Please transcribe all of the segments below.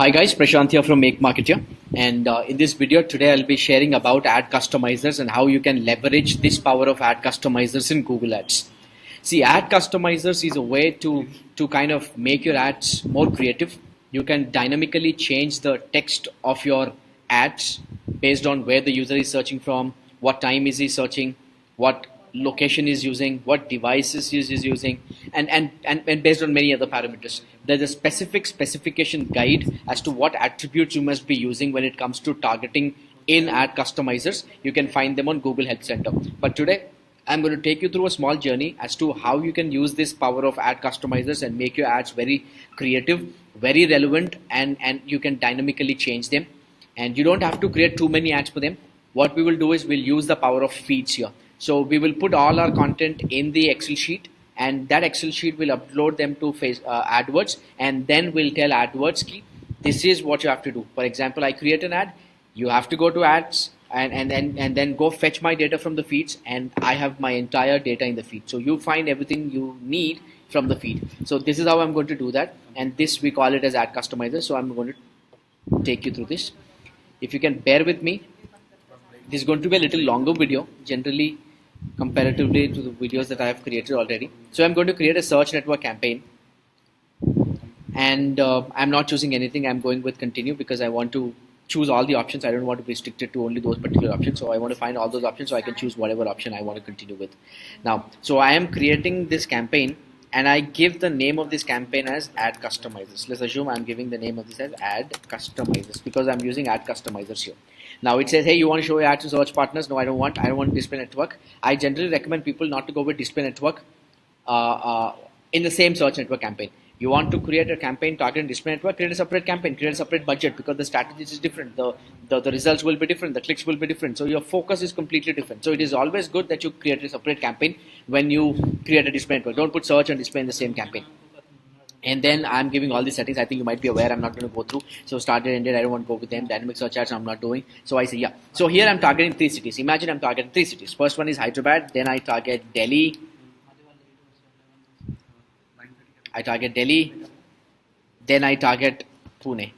Hi guys, Prashant here from Make Marketer, and in this video today I'll be sharing about ad customizers and how you can leverage this power of ad customizers in Google Ads. See, ad customizers is a way to kind of make your ads more creative. You can dynamically change the text of your ads based on where the user is searching from, what time is he searching, what location is using, what devices is using, and based on many other parameters. There's a specification guide as to what attributes you must be using when it comes to targeting in ad customizers. You can find them on Google Help Center. But today, I'm going to take you through a small journey as to how you can use this power of ad customizers and make your ads very creative, very relevant, and you can dynamically change them. And you don't have to create too many ads for them. What we will do is we'll use the power of feeds here. So we will put all our content in the Excel sheet, and that Excel sheet will upload them to AdWords, and then we'll tell AdWords key, this is what you have to do. For example, I create an ad, you have to go to ads and then go fetch my data from the feeds, and I have my entire data in the feed. So you find everything you need from the feed. So this is how I'm going to do that, and this we call it as ad customizer. So I'm going to take you through this. If you can bear with me, this is going to be a little longer video generally comparatively to the videos that I have created already. So I'm going to create a search network campaign, and I'm not choosing anything. I'm going with continue because I want to choose all the options. I don't want to be restricted to only those particular options. So I want to find all those options so I can choose whatever option I want to continue with. Now, so I am creating this campaign, and I give the name of this campaign as ad customizers. Let's assume I'm giving the name of this as ad customizers because I'm using ad customizers here. Now it says, hey, you want to show your ads to search partners? No, I don't want display network. I generally recommend people not to go with display network in the same search network campaign. You want to create a campaign targeting display network, create a separate campaign, create a separate budget, because the strategies is different. The results will be different. The clicks will be different. So your focus is completely different. So it is always good that you create a separate campaign when you create a display network. Don't put search and display in the same campaign. And then I'm giving all these settings. I think you might be aware. I'm not going to go through. So started, ended, I don't want to go with them. Dynamic search ads, I'm not doing. So I say, yeah. So here I'm targeting 3 cities. Imagine I'm targeting 3 cities. First one is Hyderabad. Then I target Delhi. Then I target Pune.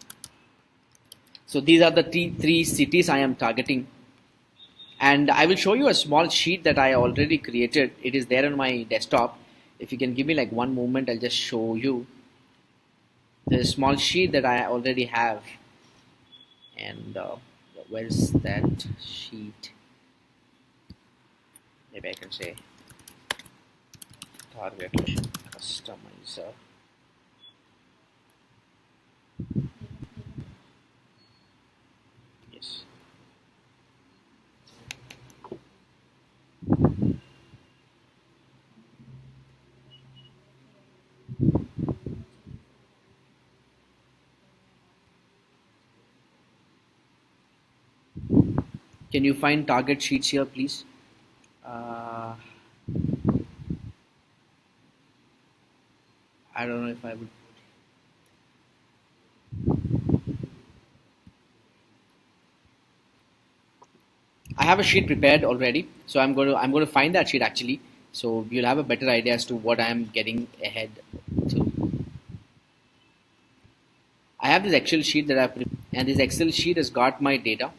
So these are the three cities I am targeting. And I will show you a small sheet that I already created. It is there on my desktop. If you can give me like one moment, I'll just show you the small sheet that I already have. And where's that sheet? Maybe I can say target customizer. Yes. Can you find target sheets here, please? I don't know if I would. I have a sheet prepared already, so I'm going to find that sheet actually. So you'll have a better idea as to what I am getting ahead to. I have this Excel sheet that I've prepared, and this Excel sheet has got my data.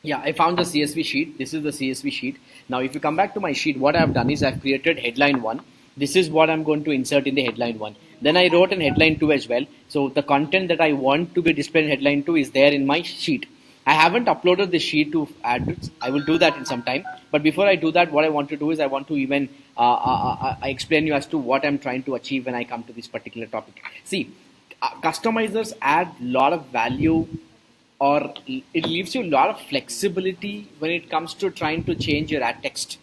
Yeah, I found the CSV sheet. This is the CSV sheet. Now, if you come back to my sheet, what I've done is I've created headline 1. This is what I'm going to insert in the headline 1. Then I wrote in headline 2 as well. So the content that I want to be displayed in headline 2 is there in my sheet. I haven't uploaded the sheet to AdWords. I will do that in some time. But before I do that, what I want to do is I want to even explain you as to what I'm trying to achieve when I come to this particular topic. See, customizers add a lot of value, or it leaves you a lot of flexibility when it comes to trying to change your ad text,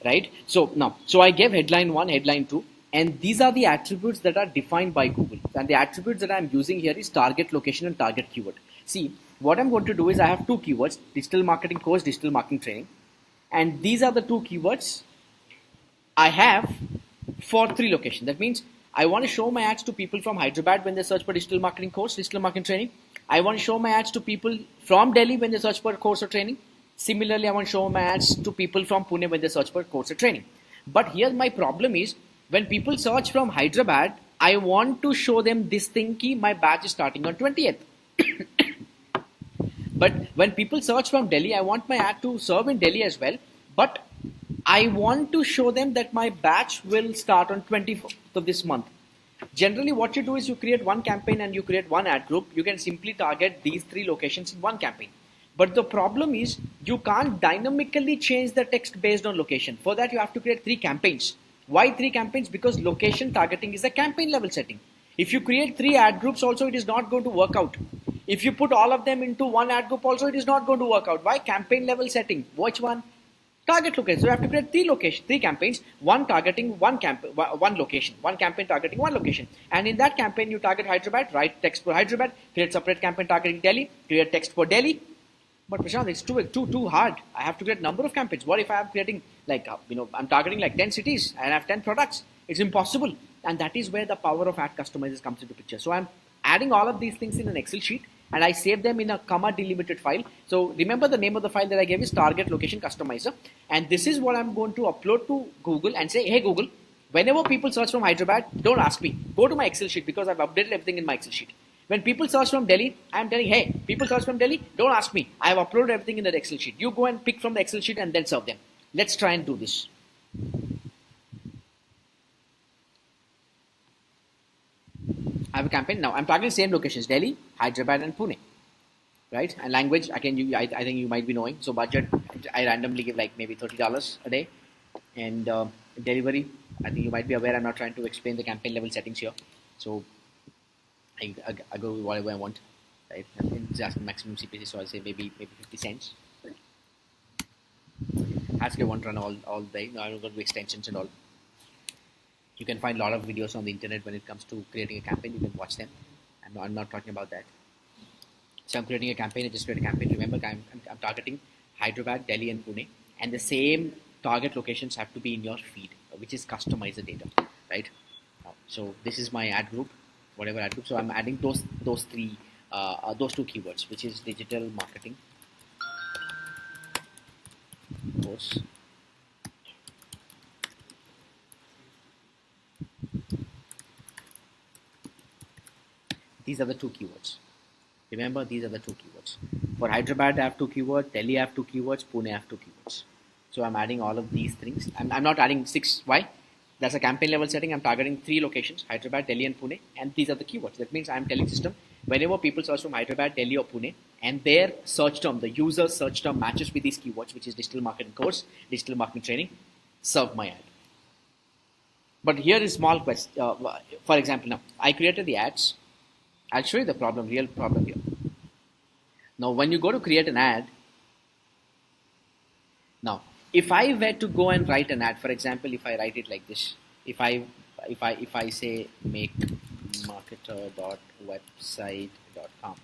right? So now, so I gave headline 1, headline 2. And these are the attributes that are defined by Google. And the attributes that I'm using here is target location and target keyword. See, what I'm going to do is I have two keywords, digital marketing course, digital marketing training. And these are the two keywords I have for three locations. That means I want to show my ads to people from Hyderabad when they search for digital marketing course, digital marketing training. I want to show my ads to people from Delhi when they search for course or training. Similarly, I want to show my ads to people from Pune when they search for course or training. But here my problem is, when people search from Hyderabad, I want to show them this thing ki my batch is starting on 20th. But when people search from Delhi, I want my ad to serve in Delhi as well. But I want to show them that my batch will start on 24th of this month. Generally, what you do is you create one campaign and you create one ad group. You can simply target these three locations in one campaign. But the problem is you can't dynamically change the text based on location. For that, you have to create three campaigns. Why three campaigns? Because location targeting is a campaign level setting. If you create three ad groups also, it is not going to work out. If you put all of them into one ad group also, it is not going to work out. Why? Campaign level setting. Which one? Target location. So you have to create three campaigns, one targeting one location, one campaign targeting one location. And in that campaign, you target Hyderabad, write text for Hyderabad, create separate campaign targeting Delhi, create text for Delhi. But Prashant, it's too hard. I have to create number of campaigns. What if I am creating I'm targeting like 10 cities and I have 10 products? It's impossible. And that is where the power of ad customizers comes into picture. So I'm adding all of these things in an Excel sheet and I save them in a comma delimited file. So remember the name of the file that I gave is target location customizer. And this is what I'm going to upload to Google and say, hey Google, whenever people search from Hyderabad, don't ask me. Go to my Excel sheet because I've updated everything in my Excel sheet. When people search from Delhi, I'm telling, hey, people search from Delhi, don't ask me. I have uploaded everything in that Excel sheet. You go and pick from the Excel sheet and then serve them. Let's try and do this. I have a campaign. Now I'm targeting same locations, Delhi, Hyderabad and Pune. Right? And language, I think you might be knowing. So budget, I randomly give like maybe $30 a day. And delivery, I think you might be aware, I'm not trying to explain the campaign level settings here. So I go with whatever I want, right? And it's just maximum CPC, so I'll say maybe 50 cents. Ask I won't run all day. No, I'm not going to do extensions and all. You can find a lot of videos on the internet when it comes to creating a campaign. You can watch them. I'm not talking about that. So I'm creating a campaign. I just create a campaign. Remember, I'm targeting Hyderabad, Delhi, and Pune, and the same target locations have to be in your feed, which is customizer data, right? So this is my ad group. Whatever ad group. So I'm adding those two keywords, which is digital marketing course, these are the two keywords. Remember, these are the two keywords. For Hyderabad, I have two keywords. Delhi, I have two keywords. Pune, I have two keywords. So I'm adding all of these things. I'm not adding 6. Why? That's a campaign level setting. I'm targeting 3 locations, Hyderabad, Delhi and Pune, and these are the keywords. That means I'm telling system, whenever people search from Hyderabad, Delhi or Pune, and their search term, the user's search term matches with these keywords, which is digital marketing course, digital marketing training, serve my ad. But here is small question. For example, now I created the ads. I'll show you the real problem here. Now, when you go to create an ad, now, if I were to go and write an ad, for example, if I write it like this, if I say make marketer.website.com,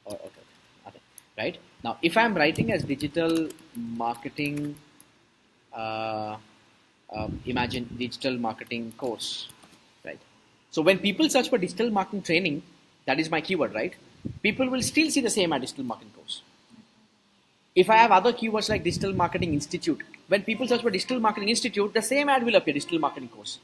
okay, right? Now, if I'm writing as digital marketing, imagine digital marketing course, right? So when people search for digital marketing training, that is my keyword, right? People will still see the same ad, digital marketing course. If I have other keywords like digital marketing institute, when people search for digital marketing institute, the same ad will appear, digital marketing course.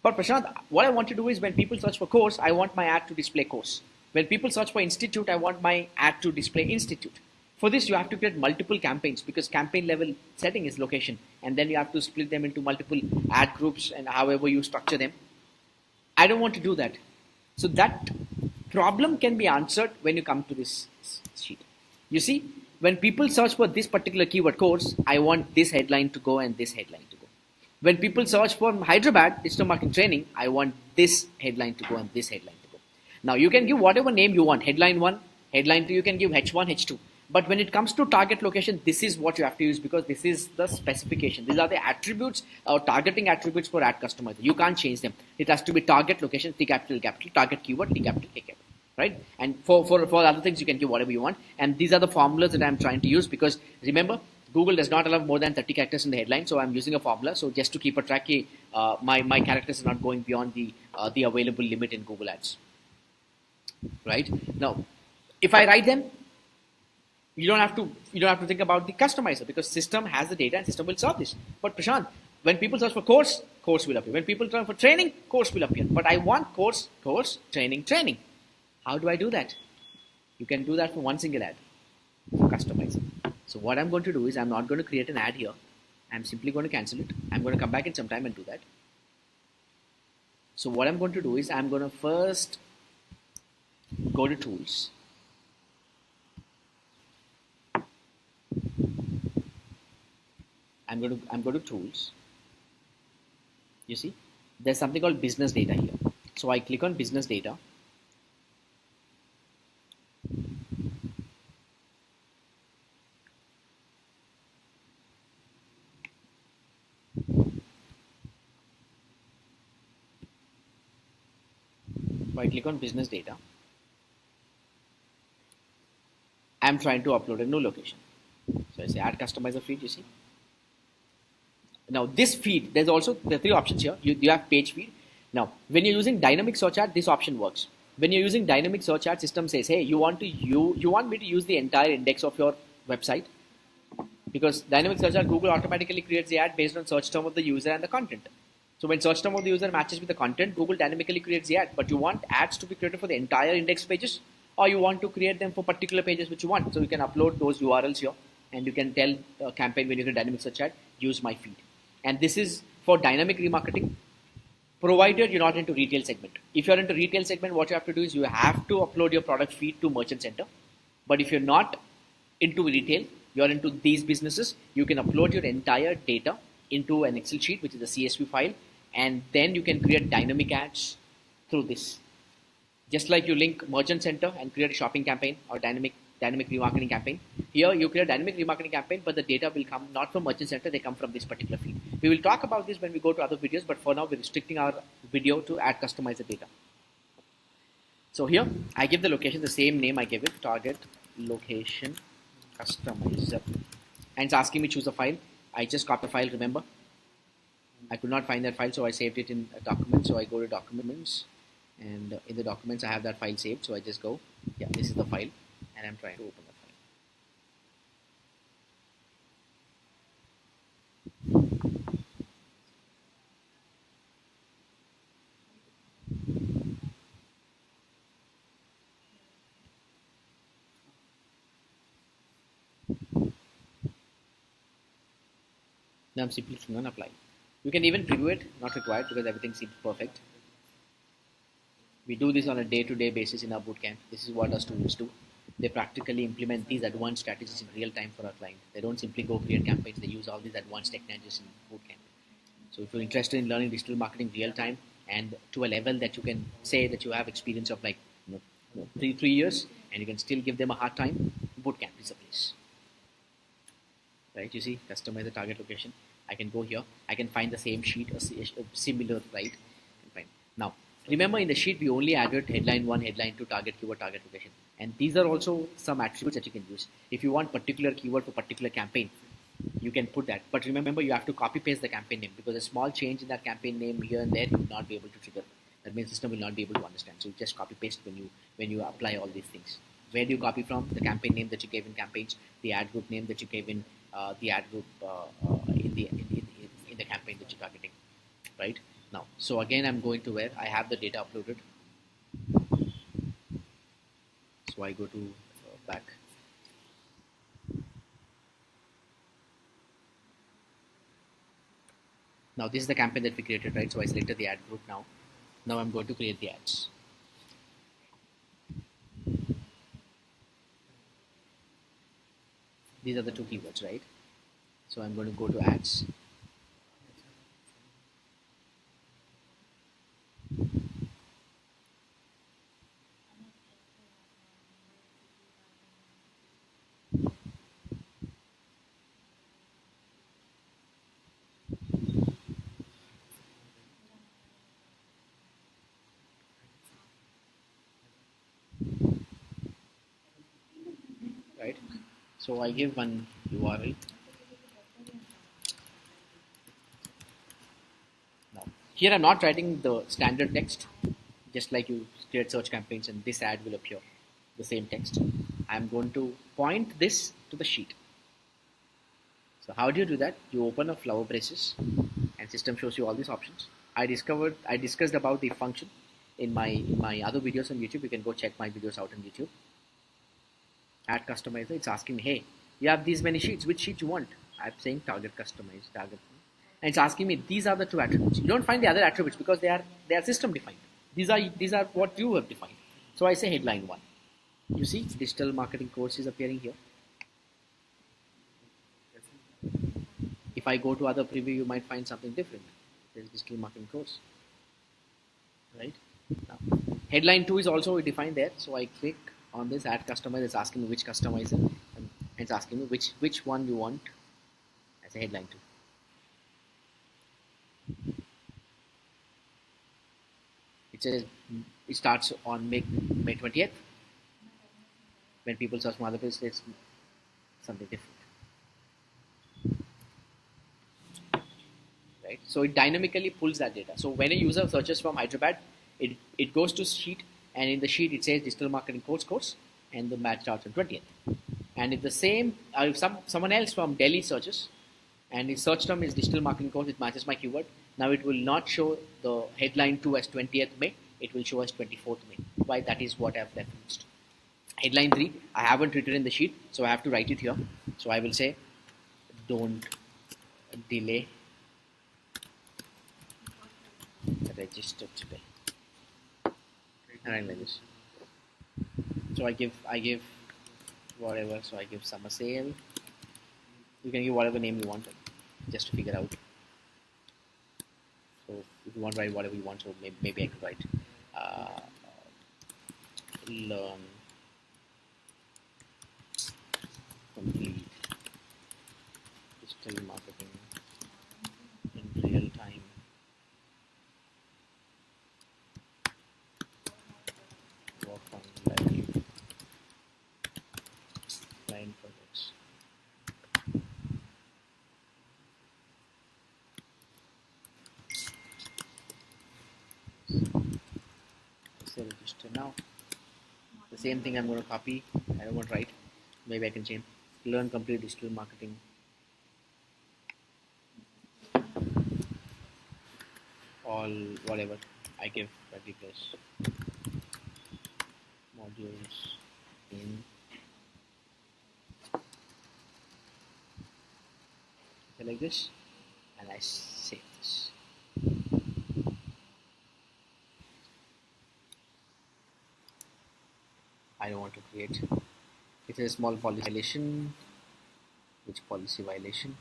But Prashant, what I want to do is when people search for course, I want my ad to display course. When people search for institute, I want my ad to display institute. For this, you have to create multiple campaigns because campaign level setting is location. And then you have to split them into multiple ad groups and however you structure them. I don't want to do that. So that problem can be answered when you come to this sheet. You see, when people search for this particular keyword course, I want this headline to go and this headline to go. When people search for Hyderabad digital marketing training, I want this headline to go and this headline to go. Now you can give whatever name you want. Headline 1, headline 2, you can give H1, H2. But when it comes to target location, this is what you have to use because this is the specification. These are the attributes or targeting attributes for ad customizer. You can't change them. It has to be target location, T capital, capital, target keyword, T capital, K capital, right? And for other things, you can give whatever you want. And these are the formulas that I'm trying to use because remember, Google does not allow more than 30 characters in the headline, so I'm using a formula. So just to keep a track, my characters are not going beyond the available limit in Google Ads, right? Now, if I write them, you don't have to think about the customizer because system has the data and system will solve this. But Prashant, when people search for course will appear. When people search for training, course will appear. But I want course, training. How do I do that? You can do that for one single ad, for customizer. So what I'm going to do is I'm not going to create an ad here. I'm simply going to cancel it. I'm going to come back in some time and do that. So what I'm going to do is I'm going to first go to tools. I'm going to tools. You see, there's something called business data here. So I click on business data. So I click on business data. I'm trying to upload a new location. So I say add customizer feed, you see. Now this feed, there are three options here. You have page feed. Now when you're using dynamic search ad, this option works. When you're using dynamic search ad, system says, hey, you want me to use the entire index of your website? Because dynamic search ad, Google automatically creates the ad based on search term of the user and the content. So when search term of the user matches with the content, Google dynamically creates the ad. But you want ads to be created for the entire index pages, or you want to create them for particular pages which you want. So you can upload those URLs here, and you can tell a campaign when you get dynamic search ad, use my feed. And this is for dynamic remarketing, provided you're not into retail segment. If you're into retail segment, what you have to do is you have to upload your product feed to Merchant Center. But if you're not into retail, you're into these businesses, you can upload your entire data into an Excel sheet, which is a CSV file, and then you can create dynamic ads through this. Just like you link Merchant Center and create a shopping campaign or dynamic remarketing campaign. Here you create a dynamic remarketing campaign, but the data will come not from Merchant Center, they come from this particular feed. We will talk about this when we go to other videos, but for now we're restricting our video to ad customizer data. So here I give the location the same name I gave it, target location customizer, and it's asking me choose a file. I just copy the file, remember. I could not find that file, so I saved it in a document. So I go to documents, and in the documents I have that file saved. So I just go, yeah, this is the file, and I'm trying to open the file. Now I'm simply clicking on apply. You can even preview it, not required because everything seems perfect. We do this on a day-to-day basis in our bootcamp. This is what our students do. They practically implement these advanced strategies in real time for our client. They don't simply go create campaigns. They use all these advanced technologies in bootcamp. So if you're interested in learning digital marketing real time and to a level that you can say that you have experience of like 3 years and you can still give them a hard time, bootcamp is a place. Right? You see, customize the target location. I can go here. I can find the same sheet, a similar, right? Fine. Now, remember in the sheet we only added headline 1, headline 2, target keyword, target location. And these are also some attributes that you can use. If you want particular keyword for particular campaign, you can put that. But remember, you have to copy paste the campaign name because a small change in that campaign name here and there you will not be able to trigger. That means system will not be able to understand. So you just copy paste when you apply all these things. Where do you copy from? The campaign name that you gave in campaigns, the ad group name that you gave in the ad group in the campaign that you're targeting, right? Now, so again, I'm going to where I have the data uploaded. So I go to back. Now this is the campaign that we created, right? So I selected the ad group now. Now I'm going to create the ads. These are the two keywords, right? So I'm going to go to ads. So I give one URL. Now here I'm not writing the standard text, just like you create search campaigns and this ad will appear, the same text. I'm going to point this to the sheet. So how do you do that? You open a flower braces and system shows you all these options. I discussed about the function in my other videos on YouTube. You can go check my videos out on YouTube. Add customizer, it's asking me, hey, you have these many sheets, which sheet you want? I'm saying target customize, target. And it's asking me, these are the two attributes. You don't find the other attributes because they are system defined. These are what you have defined. So I say headline 1. You see digital marketing course is appearing here. If I go to other preview, you might find something different. There's digital marketing course, right? Now, headline 2 is also defined there. So I click on this add customizer. It's asking me which customizer, and it's asking me which one you want as a headline 2. It says it starts on May 20th. When people search from other places, it's something different. Right? So it dynamically pulls that data. So when a user searches from Hyderabad, it goes to sheet, and in the sheet it says digital marketing course, and the match starts on 20th. And if the same, if someone else from Delhi searches, and his search term is digital marketing course, it matches my keyword. Now it will not show the headline 2 as 20th May, it will show as 24th May. Why? That is what I've referenced. Headline 3, I haven't written in the sheet, so I have to write it here. So I will say, don't delay register today. And I like this. So I give whatever. So I give summer sale. You can give whatever name you want, just to figure out. So if you want to write whatever you want, so maybe I could write learn complete digital marketing in real time. Work on live client projects. Say register now. The same thing I'm going to copy. I don't want to write. Maybe I can change. Learn complete digital marketing. All whatever. I give particulars. Modules in. Okay, like this, and I save this. I don't want to create. It is a small policy violation. Which policy violation?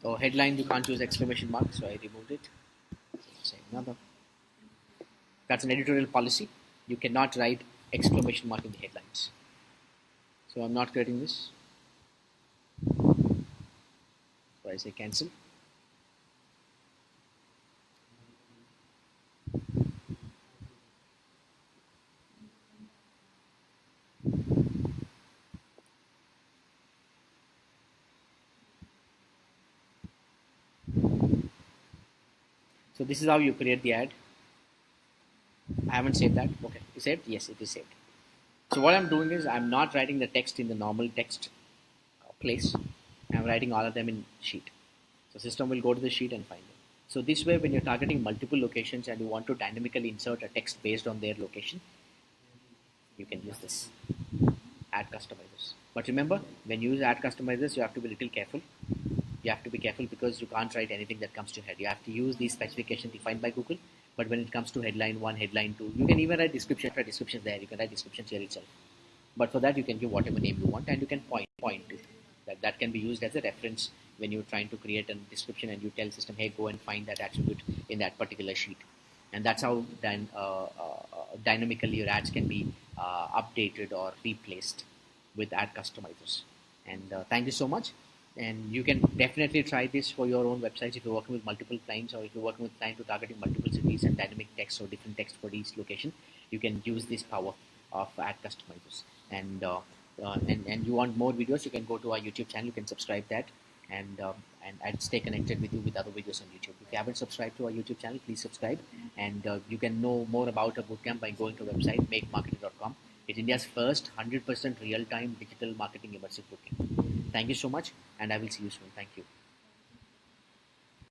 Oh, headline you can't use exclamation mark, so I removed it. Say another. That's an editorial policy. You cannot write exclamation mark in the headlines. So I'm not creating this. So I say cancel. So this is how you create the ad. I haven't saved that. Okay, is saved? Yes, it is saved. So what I'm doing is I'm not writing the text in the normal text place. I'm writing all of them in sheet. So system will go to the sheet and find them. So this way, when you're targeting multiple locations and you want to dynamically insert a text based on their location, you can use this ad customizers. But remember, when you use ad customizers, you have to be a little careful. You have to be careful because you can't write anything that comes to head. You have to use these specifications defined by Google. But when it comes to headline 1, headline 2, you can even write descriptions there. You can write descriptions here itself. But for that, you can give whatever name you want, and you can point to that can be used as a reference when you're trying to create a description and you tell system, hey, go and find that attribute in that particular sheet. And that's how then dynamically your ads can be updated or replaced with ad customizers. And thank you so much. And you can definitely try this for your own websites if you're working with multiple clients, or if you're working with clients who are targeting multiple cities and dynamic text or different text for each location. You can use this power of ad customizers. And you want more videos, you can go to our YouTube channel. You can subscribe that, and stay connected with you with other videos on YouTube. If you haven't subscribed to our YouTube channel, please subscribe. And you can know more about our bootcamp by going to our website makemarketing.com. It's India's first 100% real-time digital marketing immersive bootcamp. Thank you so much, and I will see you soon. Thank you.